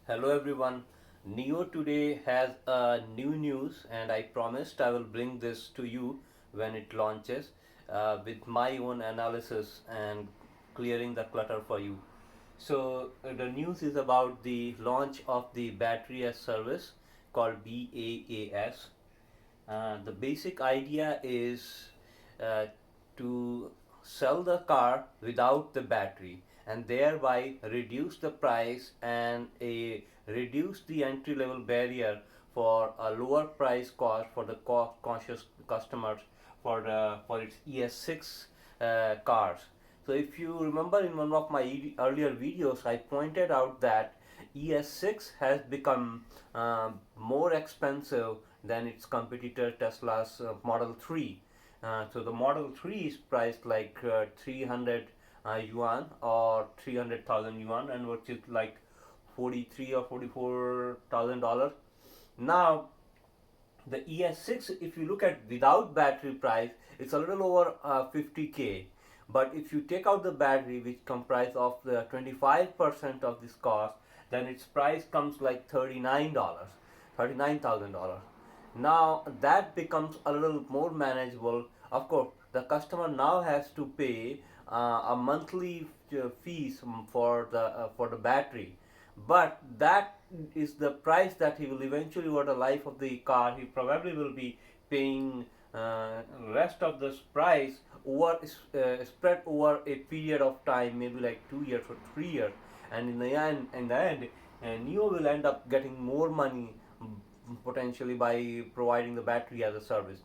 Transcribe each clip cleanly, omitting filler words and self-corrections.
Hello everyone. NIO today has a new news, and I promised I will bring this to you when it launches with my own analysis and clearing the clutter for you. The news is about the launch of the battery as service called BaaS. The basic idea is uh, to sell the car without the battery and thereby reduce the price and reduce the entry level barrier for a lower price cost for the cost conscious customers for its ES6 cars. So if you remember in one of my earlier videos, I pointed out that ES6 has become more expensive than its competitor Tesla's Model 3. So the Model 3 is priced like 300 yuan or 300,000 yuan, and which is like 43 or $44,000. Now the ES6, if you look at without battery price, it's a little over 50k. But if you take out the battery, which comprise of the 25% of this cost, then its price comes like $39, $39,000. Now that becomes a little more manageable. Of course, the customer now has to pay a monthly fees for the battery, but that is the price that he will eventually, over the life of the car, he probably will be paying rest of this price over spread over a period of time, maybe like 2 years or 3 years, and in the end, NIO will end up getting more money, potentially, by providing the battery as a service.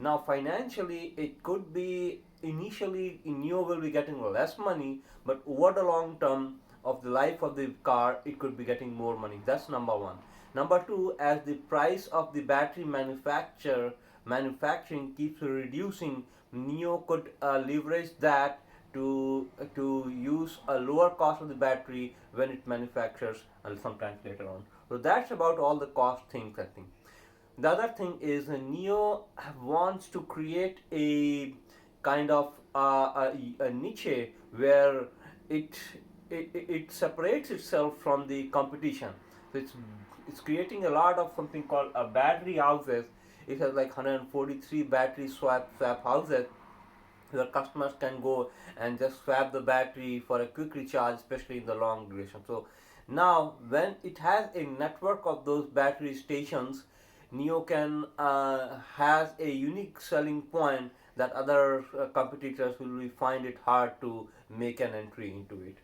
Now, financially, it could be initially NIO will be getting less money, but over the long term of the life of the car, it could be getting more money. That's number one. Number two, as the price of the battery manufacturing keeps reducing, NIO could leverage that to use a lower cost of the battery when it manufactures sometimes later on. So that's about all the cost things, I think. The other thing is NIO wants to create a kind of a niche where it, it separates itself from the competition. So it's creating a lot of something called a battery houses. It has like 143 battery swap houses where customers can go and just swap the battery for a quick recharge, especially in the long duration. So now when it has a network of those battery stations, NIO can has a unique selling point that other competitors will find it hard to make an entry into it.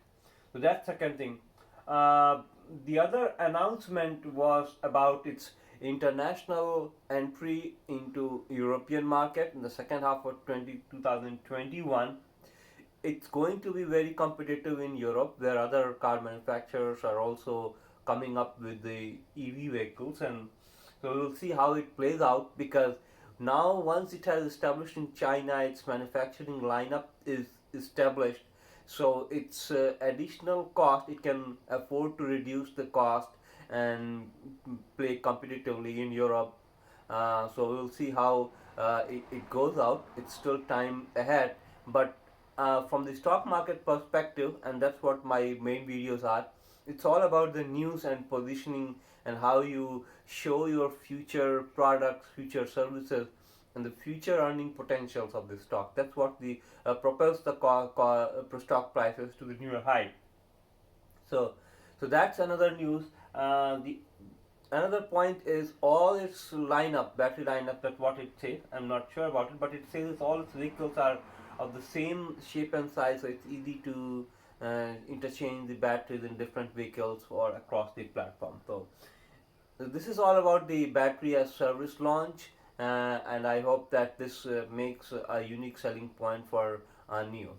So that's second thing. Uh, the other announcement was about its international entry into European market in the second half of 2021. It's going to be very competitive in Europe, where other car manufacturers are also coming up with the EV vehicles, and so we'll see how it plays out, because now once it has established in China, its manufacturing lineup is established. So its additional cost, it can afford to reduce the cost and play competitively in Europe. So we'll see how it goes out. It's still time ahead, but from the stock market perspective, and that's what my main videos are, it's all about the news and positioning and how you show your future products, future services, and the future earning potentials of the stock. That's what the propels the stock prices to the newer height. So, so that's another news. The another point is all its lineup, battery lineup. That's what it says. I'm not sure about it, but it says all its vehicles are of the same shape and size, so it's easy to interchange the batteries in different vehicles or across the platform. So this is all about the battery as service launch, and I hope that this makes a unique selling point for NIO.